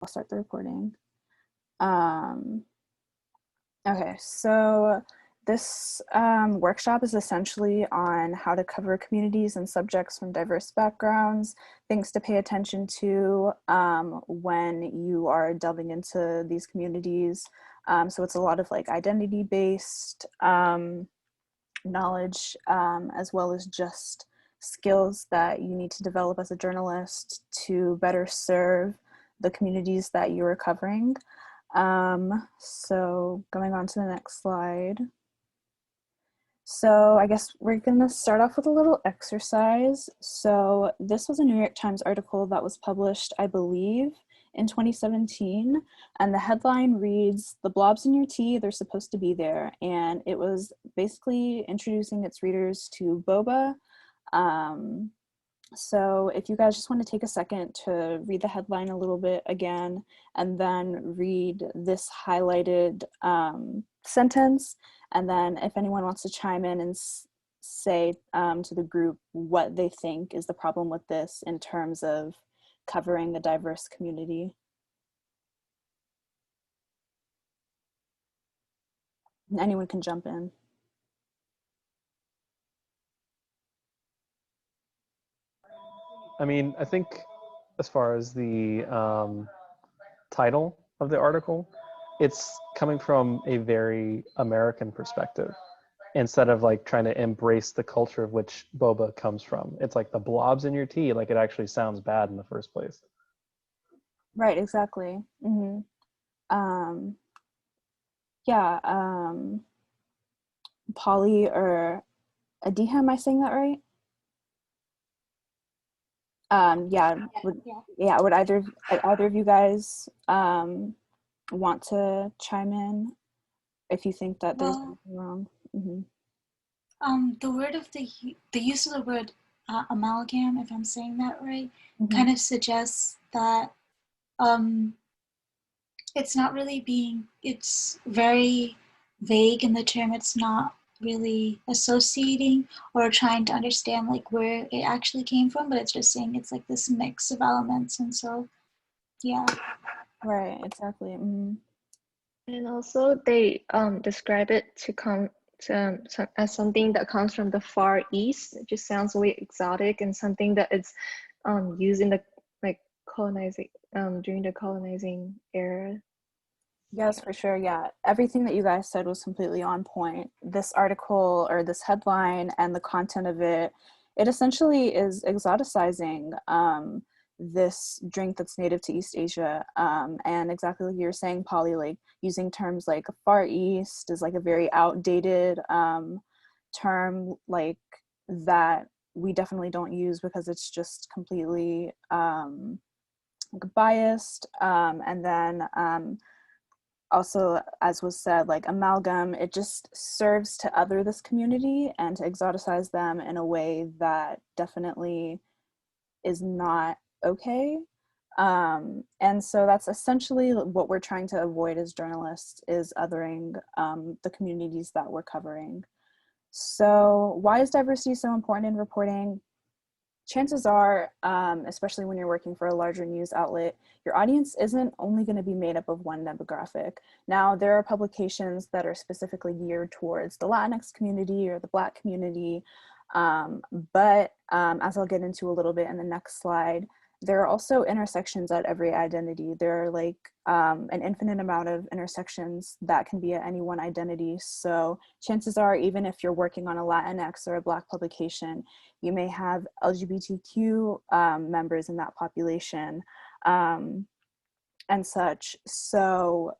I'll start the recording. Okay, so this workshop is essentially on how to cover communities and subjects from diverse backgrounds, things to pay attention to when you are delving into these communities. So it's a lot of like identity-based knowledge, as well as just skills that you need to develop as a journalist to better serve the communities that you are covering. So going on to the next slide. So I guess we're gonna start off with a little exercise. So this was a New York Times article that was published, I believe, in 2017. And the headline reads, "The blobs in your tea, they're supposed to be there." And it was basically introducing its readers to boba. So if you guys just want to take a second to read the headline a little bit again, and then read this highlighted sentence, and then if anyone wants to chime in and say to the group what they think is the problem with this in terms of covering a diverse community. Anyone can jump in. I mean, I think as far as the title of the article, it's coming from a very American perspective instead of like trying to embrace the culture of which boba comes from. It's like the blobs in your tea, like it actually sounds bad in the first place. Right, exactly. Yeah, Polly or Adiha, am I saying that right? Would either of you guys want to chime in if you think that there's anything wrong? The word of the use of the word amalgam, if I'm saying that right, Mm-hmm. kind of suggests that it's not really it's very vague in the term. It's not really associating or trying to understand like where it actually came from, but it's just saying it's like this mix of elements. And so, yeah. Right, exactly. Mm-hmm. And also they describe it to come to, as something that comes from the Far East. It just sounds really exotic and something that is used in the like colonizing during the colonizing era. Yes, for sure. Yeah, everything that you guys said was completely on point. This article or this headline and the content of it, it essentially is exoticizing this drink that's native to East Asia. And exactly like you were saying, Polly, like using terms like Far East is like a very outdated term, like that we definitely don't use because it's just completely biased. And then also, as was said, like amalgam, it just serves to other this community and to exoticize them in a way that definitely is not okay. And so that's essentially what we're trying to avoid as journalists, is othering the communities that we're covering. So why is diversity so important in reporting? Chances are, especially when you're working for a larger news outlet, your audience isn't only going to be made up of one demographic. Now, there are publications that are specifically geared towards the Latinx community or the Black community, but as I'll get into a little bit in the next slide, there are also intersections at every identity. There are like an infinite amount of intersections that can be at any one identity. So chances are, even if you're working on a Latinx or a Black publication, you may have LGBTQ members in that population and such. So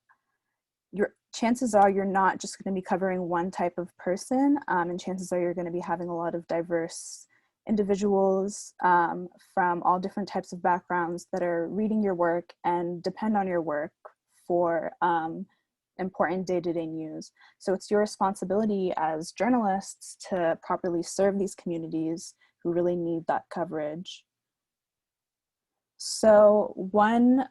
your chances are you're not just going to be covering one type of person, and chances are you're going to be having a lot of diverse individuals from all different types of backgrounds that are reading your work and depend on your work for important day-to-day news. So it's your responsibility as journalists to properly serve these communities who really need that coverage. So one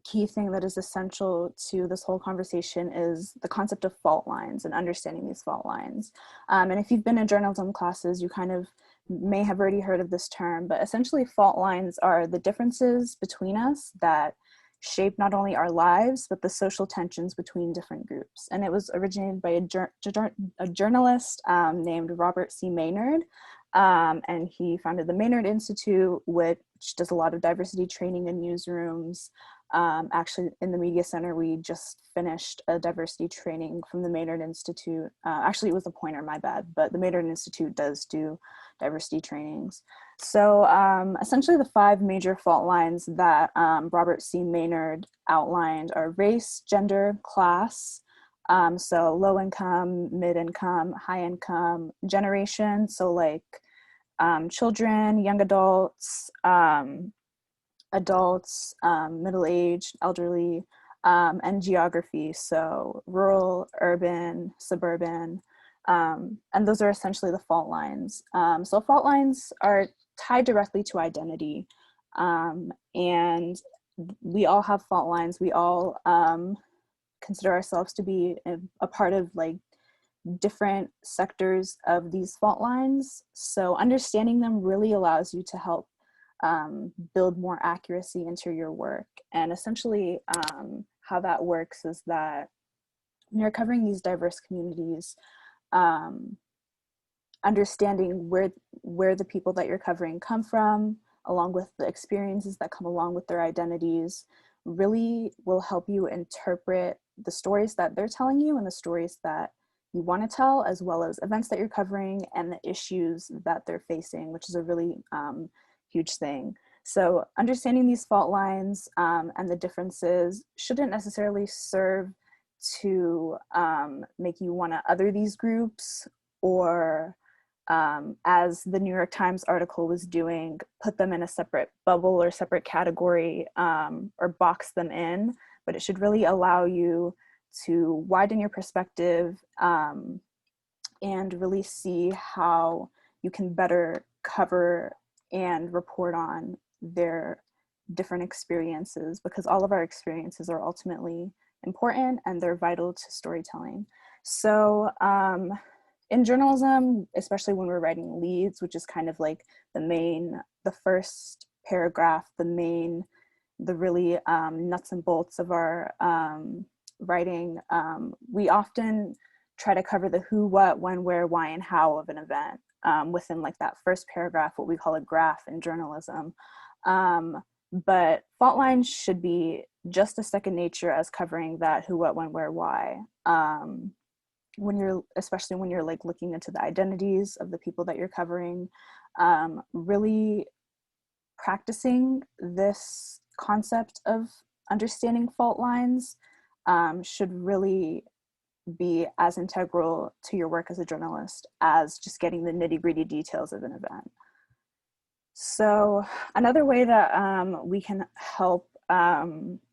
key thing that is essential to this whole conversation is the concept of fault lines and understanding these fault lines. And if you've been in journalism classes, you kind of may have already heard of this term, but essentially fault lines are the differences between us that shape not only our lives, but the social tensions between different groups. And it was originated by a journalist named Robert C. Maynard. And he founded the Maynard Institute, which does a lot of diversity training in newsrooms. Actually, in the Media Center, we just finished a diversity training from the Maynard Institute. Actually, it was a pointer, my bad, but the Maynard Institute does do diversity trainings. So essentially the 5 major fault lines that Robert C. Maynard outlined are race, gender, class, so low income, mid income, high income, generation, so like children, young adults, middle-aged, elderly, and geography, so rural, urban, suburban, and those are essentially the fault lines. So fault lines are tied directly to identity, and we all have fault lines. We all consider ourselves to be a part of like different sectors of these fault lines. So understanding them really allows you to help build more accuracy into your work. And essentially how that works is that when you're covering these diverse communities, understanding where the people that you're covering come from, along with the experiences that come along with their identities, really will help you interpret the stories that they're telling you and the stories that you want to tell, as well as events that you're covering and the issues that they're facing, which is a really huge thing. So understanding these fault lines and the differences shouldn't necessarily serve to make you want to other these groups, or as the New York Times article was doing, put them in a separate bubble or separate category or box them in, but it should really allow you to widen your perspective and really see how you can better cover and report on their different experiences, because all of our experiences are ultimately important and they're vital to storytelling. So in journalism, especially when we're writing leads, which is kind of like the first paragraph, the really nuts and bolts of our writing, we often try to cover the who, what, when, where, why, and how of an event within like that first paragraph, what we call a graph in journalism. But fault lines should be just as second nature as covering that who, what, when, where, why. Especially when you're like looking into the identities of the people that you're covering, really practicing this concept of understanding fault lines should really be as integral to your work as a journalist as just getting the nitty-gritty details of an event. So another way that we can help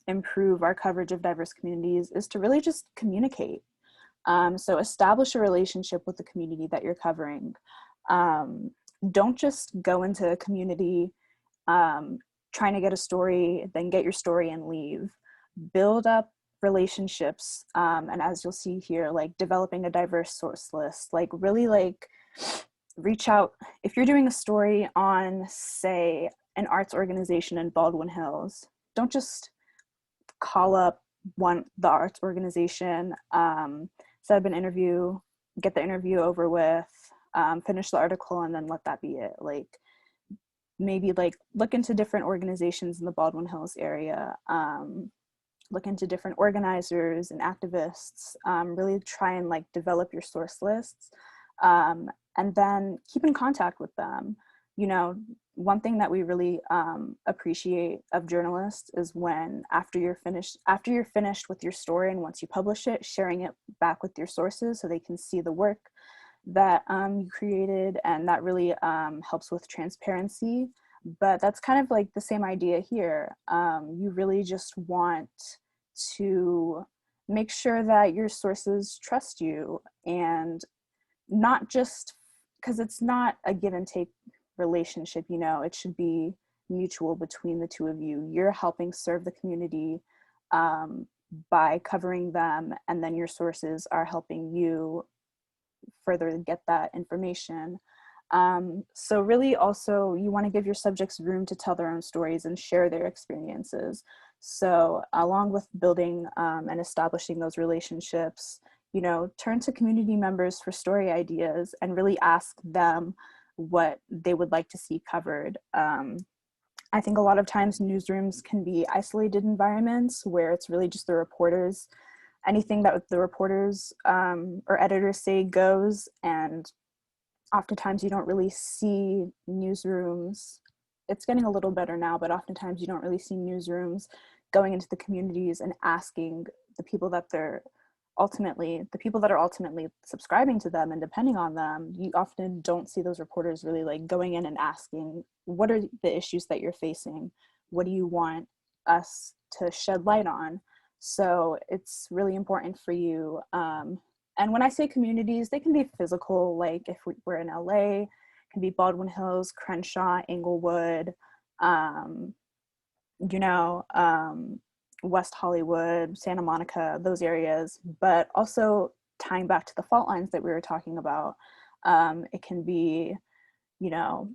improve our coverage of diverse communities is to really just communicate. So establish a relationship with the community that you're covering. Don't just go into a community trying to get a story, then get your story and leave. Build up relationships, and as you'll see here, like developing a diverse source list, like really like reach out. If you're doing a story on, say, an arts organization in Baldwin Hills, don't just call up the arts organization, set up an interview, get the interview over with, finish the article, and then let that be it. Like maybe like look into different organizations in the Baldwin Hills area, look into different organizers and activists, really try and like develop your source lists, and then keep in contact with them. You know, one thing that we really appreciate of journalists is when after you're finished with your story and once you publish it, sharing it back with your sources so they can see the work that you created, and that really helps with transparency. But that's kind of like the same idea here. You really just want to make sure that your sources trust you, and not just because it's not a give and take relationship, you know, it should be mutual between the two of you. You're helping serve the community by covering them, and then your sources are helping you further get that information. So really also you want to give your subjects room to tell their own stories and share their experiences. So along with building and establishing those relationships, you know, turn to community members for story ideas and really ask them what they would like to see covered. I think a lot of times newsrooms can be isolated environments where it's really just the reporters. Anything that the reporters or editors say goes, and oftentimes you don't really see newsrooms. It's getting a little better now, but oftentimes you don't really see newsrooms going into the communities and asking the people that are ultimately subscribing to them and depending on them. You often don't see those reporters really like going in and asking, what are the issues that you're facing? What do you want us to shed light on? So it's really important for you. And when I say communities, they can be physical, like if we're in LA, it can be Baldwin Hills, Crenshaw, Inglewood, you know, West Hollywood, Santa Monica, those areas, but also tying back to the fault lines that we were talking about. It can be, you know,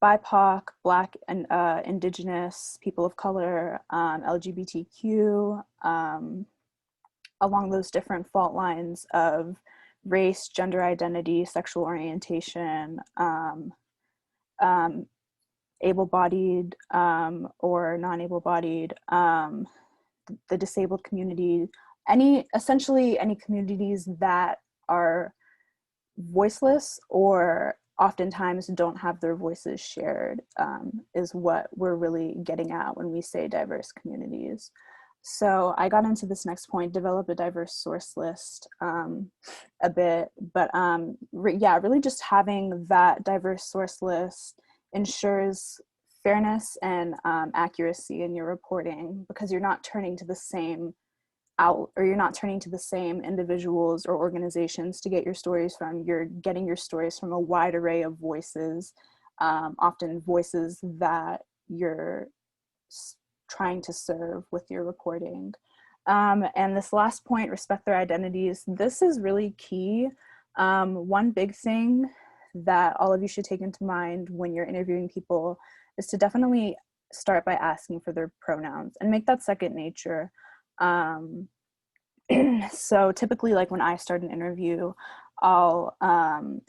BIPOC, Black and Indigenous, people of color, LGBTQ, along those different fault lines of race, gender identity, sexual orientation, able-bodied or non-able-bodied, the disabled community, essentially any communities that are voiceless or oftentimes don't have their voices shared, is what we're really getting at when we say diverse communities. So I got into this next point, develop a diverse source list a bit, but really just having that diverse source list ensures fairness and accuracy in your reporting, because you're not turning to the same individuals or organizations to get your stories from. You're getting your stories from a wide array of voices, often voices that you're trying to serve with your reporting. And this last point, respect their identities. This is really key. One big thing that all of you should take into mind when you're interviewing people is to definitely start by asking for their pronouns and make that second nature. So typically, like when I start an interview, I'll,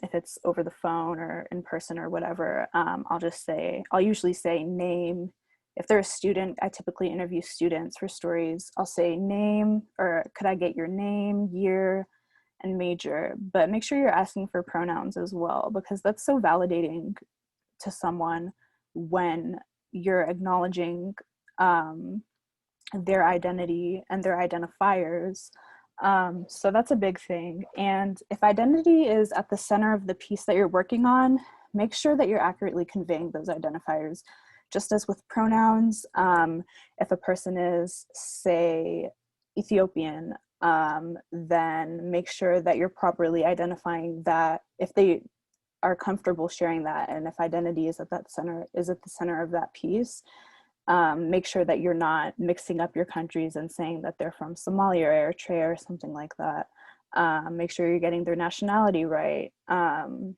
if it's over the phone or in person or whatever, I'll usually say name. If they're a student, I typically interview students for stories. I'll say name, or could I get your name, year, and major, but make sure you're asking for pronouns as well, because that's so validating to someone when you're acknowledging their identity and their identifiers. So that's a big thing. And if identity is at the center of the piece that you're working on, make sure that you're accurately conveying those identifiers. Just as with pronouns, if a person is, say, Ethiopian, then make sure that you're properly identifying that if they are comfortable sharing that, and if identity is at the center of that piece, make sure that you're not mixing up your countries and saying that they're from Somalia or Eritrea or something like that. Make sure you're getting their nationality right. And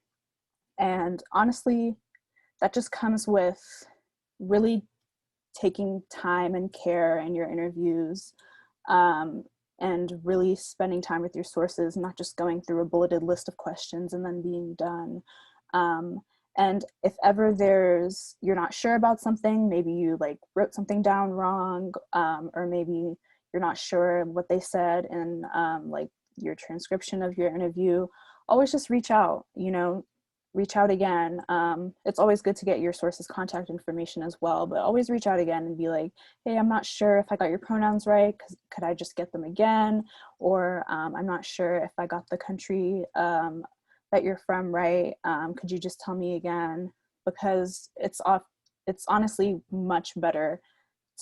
honestly, that just comes with really taking time and care in your interviews, and really spending time with your sources, not just going through a bulleted list of questions and then being done. And if ever you're not sure about something, maybe you like wrote something down wrong, or maybe you're not sure what they said in like your transcription of your interview, always just reach out, reach out again. It's always good to get your sources' contact information as well, but always reach out again and be like, hey, I'm not sure if I got your pronouns right. Could I just get them again? Or I'm not sure if I got the country that you're from right. Could you just tell me again? Because it's honestly much better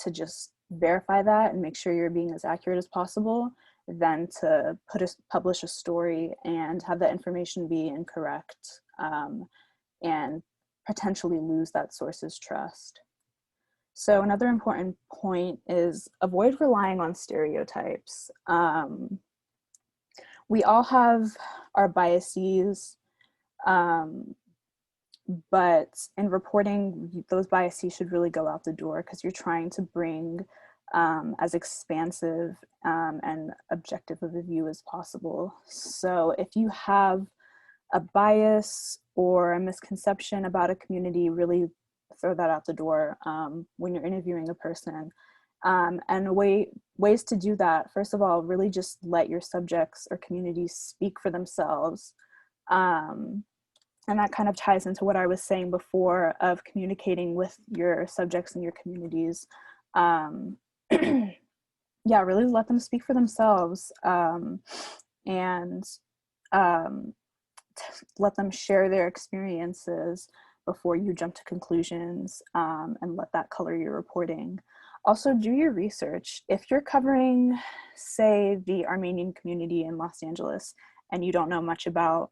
to just verify that and make sure you're being as accurate as possible than to publish a story and have that information be incorrect, and potentially lose that source's trust. So another important point is avoid relying on stereotypes. We all have our biases. But in reporting, those biases should really go out the door because you're trying to bring as expansive and objective of a view as possible. So if you have a bias or a misconception about a community, really throw that out the door when you're interviewing a person. And ways to do that, first of all, really just let your subjects or communities speak for themselves. And that kind of ties into what I was saying before of communicating with your subjects and your communities. Yeah, really let them speak for themselves, and let them share their experiences before you jump to conclusions, and let that color your reporting. Also, do your research. If you're covering, say, the Armenian community in Los Angeles, and you don't know much about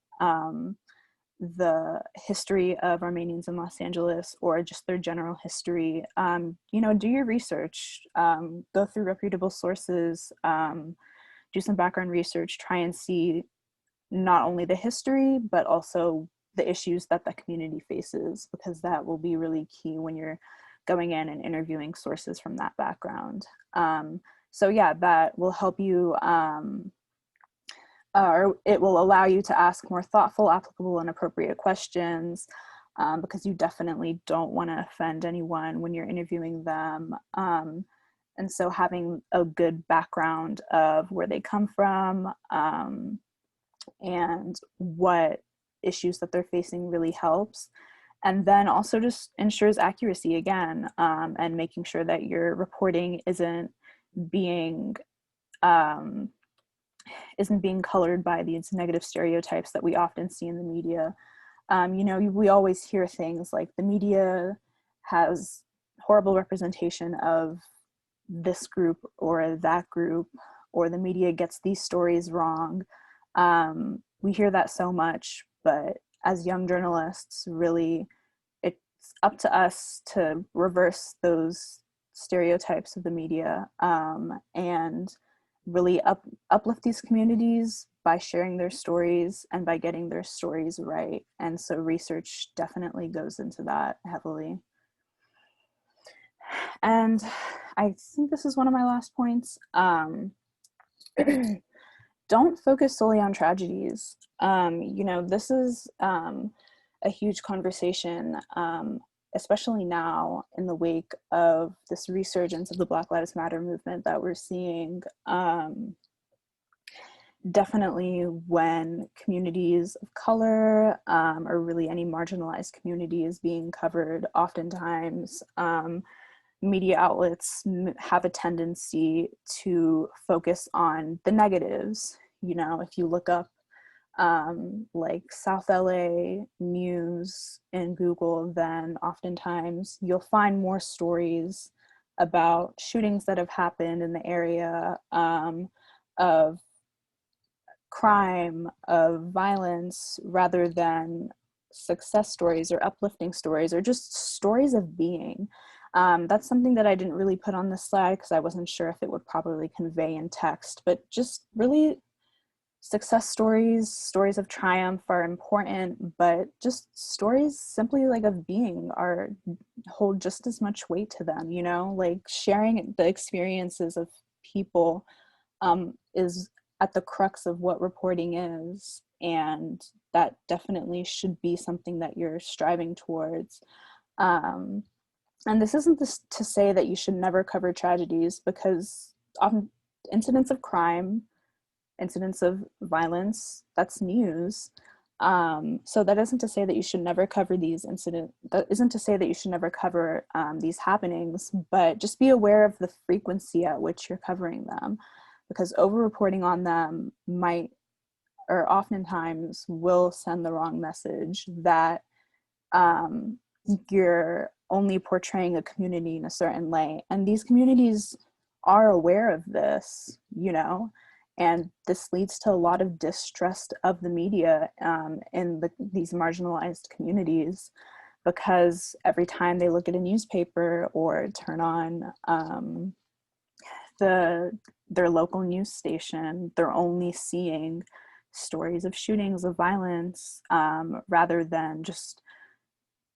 the history of Armenians in Los Angeles or just their general history, do your research, go through reputable sources, do some background research, try and see not only the history, but also the issues that the community faces, because that will be really key when you're going in and interviewing sources from that background. So yeah, that will help you, or it will allow you to ask more thoughtful, applicable, and appropriate questions, because you definitely don't want to offend anyone when you're interviewing them. And so having a good background of where they come from and what issues that they're facing really helps. And then also just ensures accuracy again, and making sure that your reporting isn't being colored by these negative stereotypes that we often see in the media. We always hear things like the media has horrible representation of this group or that group, or the media gets these stories wrong. We hear that so much, but as young journalists, really, it's up to us to reverse those stereotypes of the media, and really uplift these communities by sharing their stories and by getting their stories right. And so research definitely goes into that heavily. And I think this is one of my last points. Don't focus solely on tragedies. This is a huge conversation, especially now in the wake of this resurgence of the Black Lives Matter movement that we're seeing. Definitely when communities of color, or really any marginalized community is being covered, oftentimes media outlets have a tendency to focus on the negatives. If you look up like South LA news in Google, then oftentimes you'll find more stories about shootings that have happened in the area, of crime, of violence, rather than success stories or uplifting stories or just stories of being. That's something that I didn't really put on this slide because I wasn't sure if it would properly convey in text, but just really success stories of triumph are important, but just stories simply like of being hold just as much weight to them, like sharing the experiences of people is at the crux of what reporting is, and that definitely should be something that you're striving towards. And this isn't to say that you should never cover tragedies, because incidents of crime, incidents of violence, that's news. So that isn't to say that you should never cover these incidents. That isn't to say that you should never cover these happenings, but just be aware of the frequency at which you're covering them, because over-reporting on them might, or oftentimes will, send the wrong message that you're only portraying a community in a certain light. And these communities are aware of this, and this leads to a lot of distrust of the media in these marginalized communities, because every time they look at a newspaper or turn on their local news station, they're only seeing stories of shootings, of violence, rather than just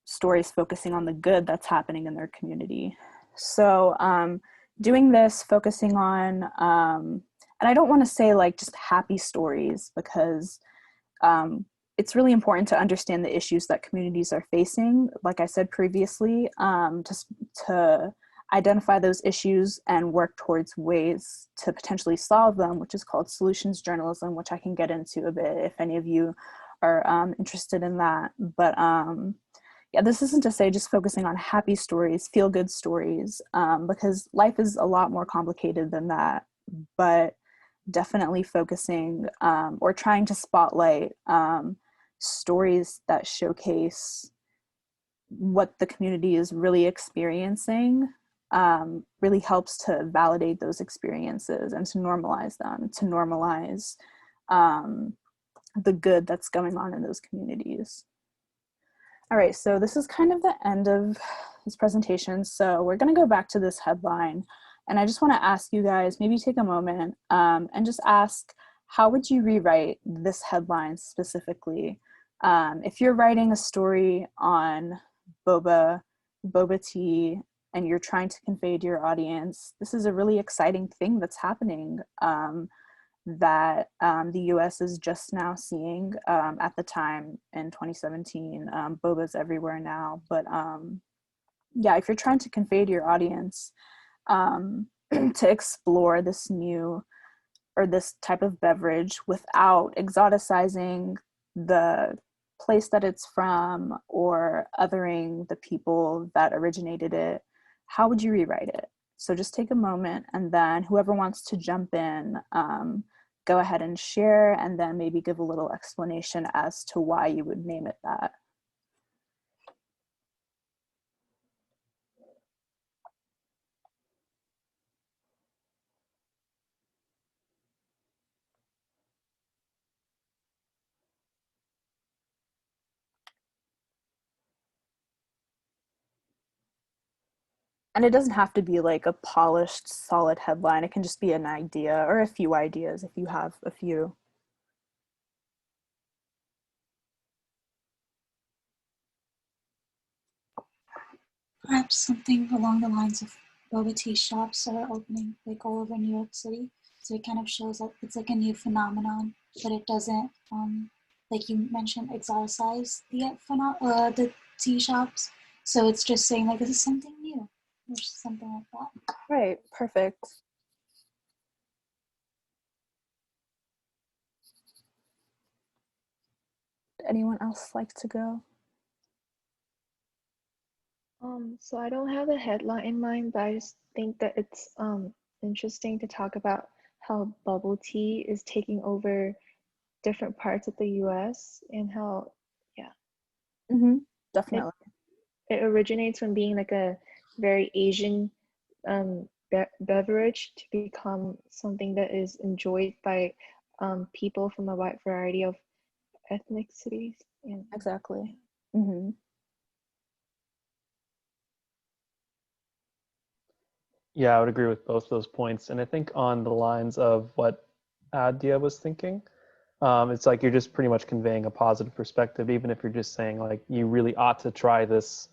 stories focusing on the good that's happening in their community. So doing this, focusing on, and I don't want to say like just happy stories, because it's really important to understand the issues that communities are facing, like I said previously, to identify those issues and work towards ways to potentially solve them, which is called solutions journalism, which I can get into a bit if any of you are interested in that. But yeah, this isn't to say just focusing on happy stories, feel-good stories, because life is a lot more complicated than that. But definitely focusing or trying to spotlight stories that showcase what the community is really experiencing really helps to validate those experiences and to normalize them, to normalize the good that's going on in those communities. All right, so this is kind of the end of this presentation. So we're going to go back to this headline. And I just want to ask you guys, maybe take a moment and just ask, how would you rewrite this headline specifically? If you're writing a story on boba tea, and you're trying to convey to your audience, this is a really exciting thing that's happening that the US is just now seeing at the time in 2017. Boba's everywhere now, but yeah, if you're trying to convey to your audience to explore this new or this type of beverage without exoticizing the place that it's from or othering the people that originated it, how would you rewrite it? So just take a moment, and then whoever wants to jump in, go ahead and share, and then maybe give a little explanation as to why you would name it that. And it doesn't have to be like a polished, solid headline. It can just be an idea or a few ideas if you have a few. Perhaps something along the lines of boba tea shops that are opening like all over New York City. So it kind of shows that it's like a new phenomenon, but it doesn't, like you mentioned, exoticize the tea shops. So it's just saying like this is something new or something like that. Right, perfect. Anyone else like to go? So I don't have a headline in mind, but I just think that it's interesting to talk about how bubble tea is taking over different parts of the US and how, yeah, Definitely. it originates from being like a very Asian beverage to become something that is enjoyed by people from a wide variety of ethnicities. And Exactly. Yeah, I would agree with both those points. And I think on the lines of what Adia was thinking, it's like you're just pretty much conveying a positive perspective, even if you're just saying like you really ought to try this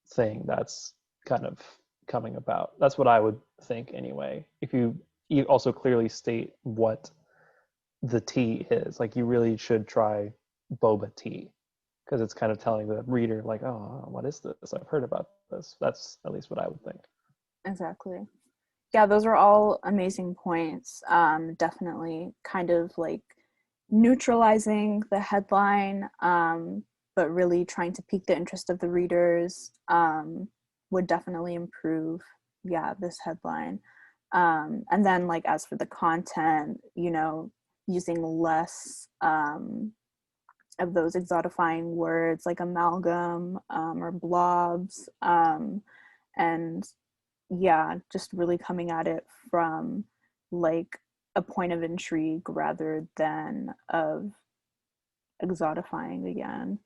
thing that's kind of coming about. That's what I would think anyway. If you also clearly state what the tea is, like you really should try boba tea, because it's kind of telling the reader like, oh, what is this? I've heard about this. That's at least what I would think. Exactly. Yeah, those are all amazing points. Definitely kind of like neutralizing the headline, but really trying to pique the interest of the readers would definitely improve, yeah, this headline. And then like as for the content, you know, using less of those exotifying words like amalgam or blobs, and yeah, just really coming at it from like a point of intrigue rather than of exotifying again.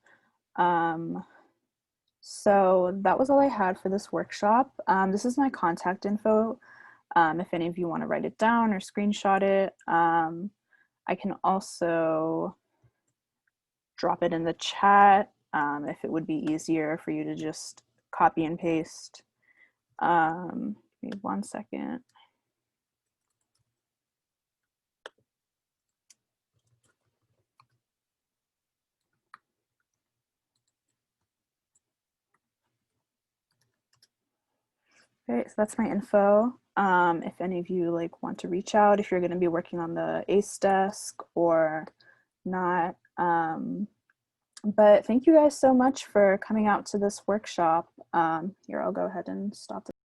So that was all I had for this workshop. This is my contact info. If any of you want to write it down or screenshot it. I can also drop it in the chat if it would be easier for you to just copy and paste. Give me 1 second. Okay, so that's my info. If any of you like want to reach out, if you're going to be working on the ACE desk or not. But thank you guys so much for coming out to this workshop. Here, I'll go ahead and stop